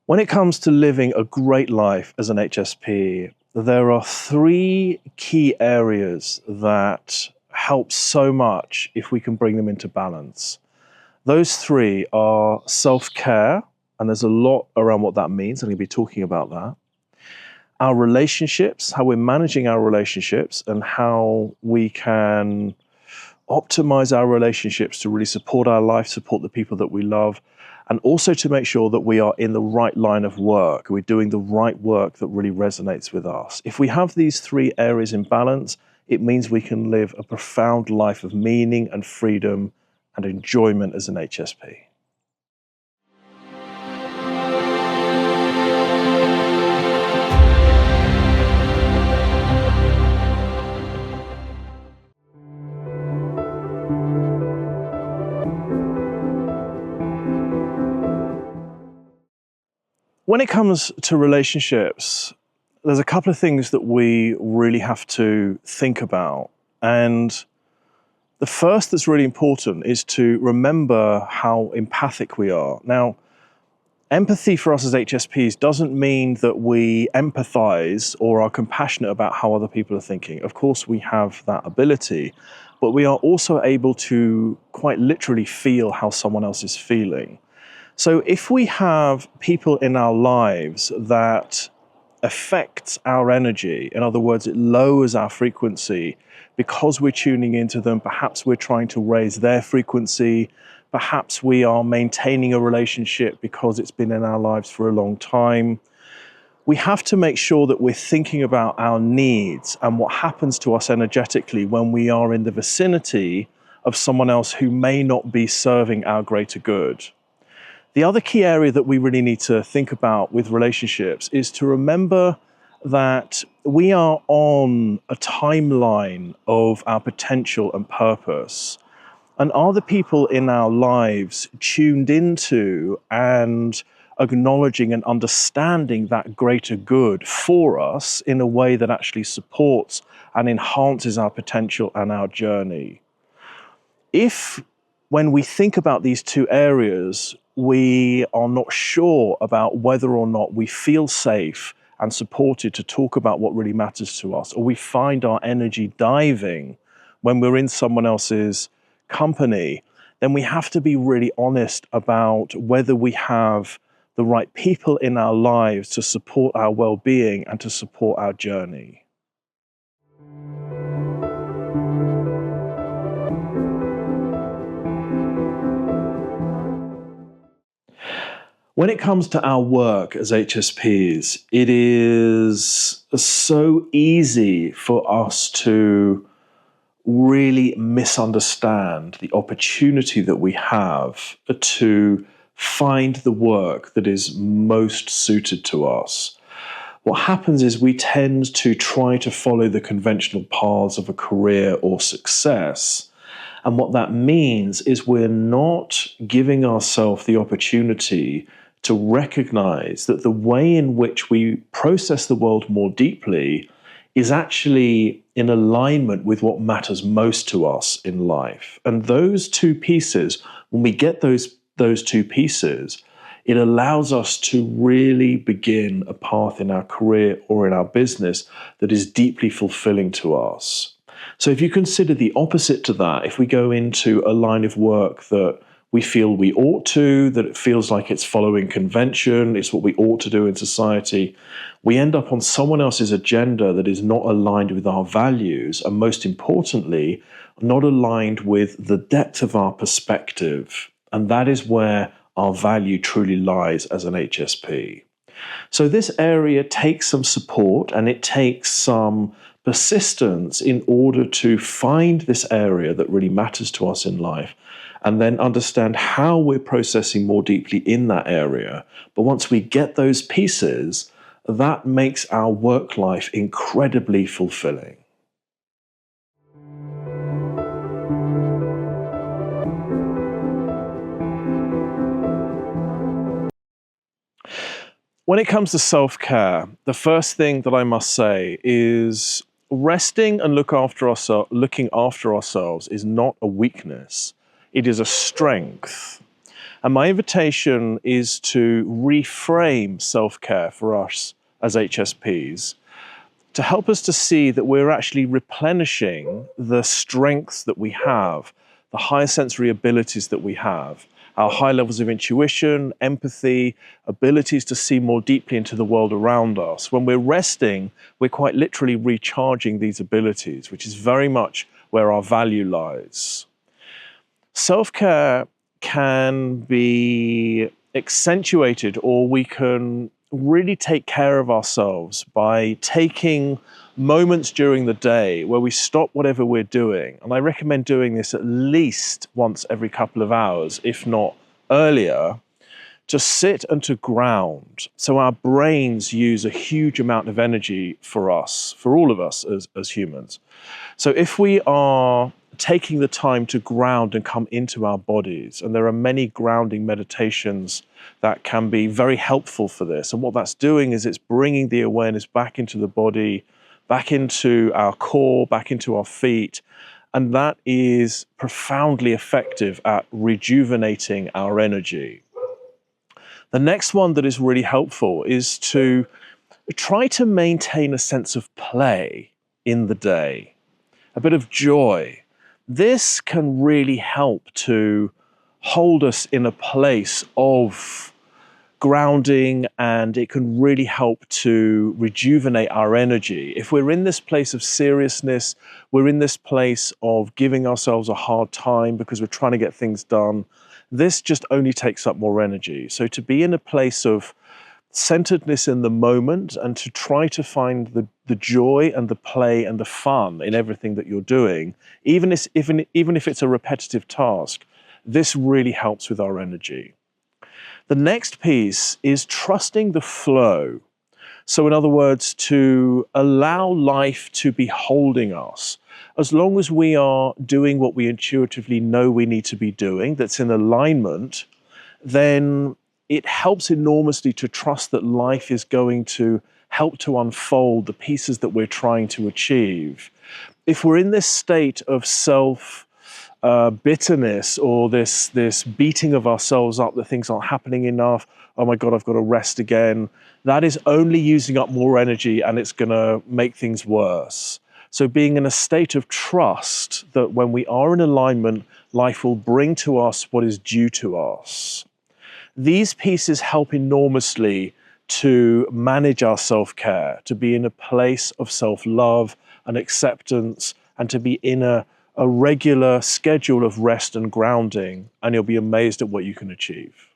When it comes to living a great life as an HSP, there are three key areas that help so much if we can bring them into balance. Those three are self-care, and there's a lot around what that means. I'm going to be talking about that. Our relationships, how we're managing our relationships, and how we can optimize our relationships to really support our life, support the people that we love, and also to make sure that we are in the right line of work. We're doing the right work that really resonates with us. If we have these three areas in balance, it means we can live a profound life of meaning and freedom and enjoyment as an HSP. When it comes to relationships, there's a couple of things that we really have to think about. And the first that's really important is to remember how empathic we are. Now, empathy for us as HSPs doesn't mean that we empathize or are compassionate about how other people are thinking. Of course, we have that ability, but we are also able to quite literally feel how someone else is feeling. So if we have people in our lives that affect our energy, in other words, it lowers our frequency because we're tuning into them, perhaps we're trying to raise their frequency, perhaps we are maintaining a relationship because it's been in our lives for a long time, we have to make sure that we're thinking about our needs and what happens to us energetically when we are in the vicinity of someone else who may not be serving our greater good. The other key area that we really need to think about with relationships is to remember that we are on a timeline of our potential and purpose. And are the people in our lives tuned into and acknowledging and understanding that greater good for us in a way that actually supports and enhances our potential and our journey? If, when we think about these two areas, we are not sure about whether or not we feel safe and supported to talk about what really matters to us, or we find our energy diving when we're in someone else's company, then we have to be really honest about whether we have the right people in our lives to support our well-being and to support our journey. When it comes to our work as HSPs, it is so easy for us to really misunderstand the opportunity that we have to find the work that is most suited to us. What happens is we tend to try to follow the conventional paths of a career or success. And what that means is we're not giving ourselves the opportunity to recognize that the way in which we process the world more deeply is actually in alignment with what matters most to us in life. And those two pieces, when we get those two pieces, it allows us to really begin a path in our career or in our business that is deeply fulfilling to us. So if you consider the opposite to that, if we go into a line of work that we feel we ought to, that it feels like it's following convention, it's what we ought to do in society, we end up on someone else's agenda that is not aligned with our values, and most importantly, not aligned with the depth of our perspective. And that is where our value truly lies as an HSP. So this area takes some support and it takes some persistence in order to find this area that really matters to us in life, and then understand how we're processing more deeply in that area. But once we get those pieces, that makes our work life incredibly fulfilling. When it comes to self-care, the first thing that I must say is resting and looking after ourselves is not a weakness. It is a strength. And my invitation is to reframe self-care for us as HSPs, to help us to see that we're actually replenishing the strengths that we have, the higher sensory abilities that we have, our high levels of intuition, empathy, abilities to see more deeply into the world around us. When we're resting, we're quite literally recharging these abilities, which is very much where our value lies. Self-care can be accentuated, or we can really take care of ourselves by taking moments during the day where we stop whatever we're doing. And I recommend doing this at least once every couple of hours, if not earlier, to sit and to ground. So our brains use a huge amount of energy for us, for all of us as humans. So if we are taking the time to ground and come into our bodies, and there are many grounding meditations that can be very helpful for this. And what that's doing is it's bringing the awareness back into the body, back into our core, back into our feet. And that is profoundly effective at rejuvenating our energy. The next one that is really helpful is to try to maintain a sense of play in the day, a bit of joy. This can really help to hold us in a place of grounding, and it can really help to rejuvenate our energy. If we're in this place of seriousness, we're in this place of giving ourselves a hard time because we're trying to get things done, this just only takes up more energy. So to be in a place of centeredness in the moment and to try to find the joy and the play and the fun in everything that you're doing, even if it's a repetitive task, this really helps with our energy. The next piece is trusting the flow. So in other words, to allow life to be holding us. As long as we are doing what we intuitively know we need to be doing, that's in alignment, then it helps enormously to trust that life is going to help to unfold the pieces that we're trying to achieve. If we're in this state of bitterness, or this beating of ourselves up that things aren't happening enough, oh my God, I've got to rest again, that is only using up more energy, and it's going to make things worse. So being in a state of trust that when we are in alignment, life will bring to us what is due to us. These pieces help enormously to manage our self-care, to be in a place of self-love and acceptance, and to be in a regular schedule of rest and grounding, and you'll be amazed at what you can achieve.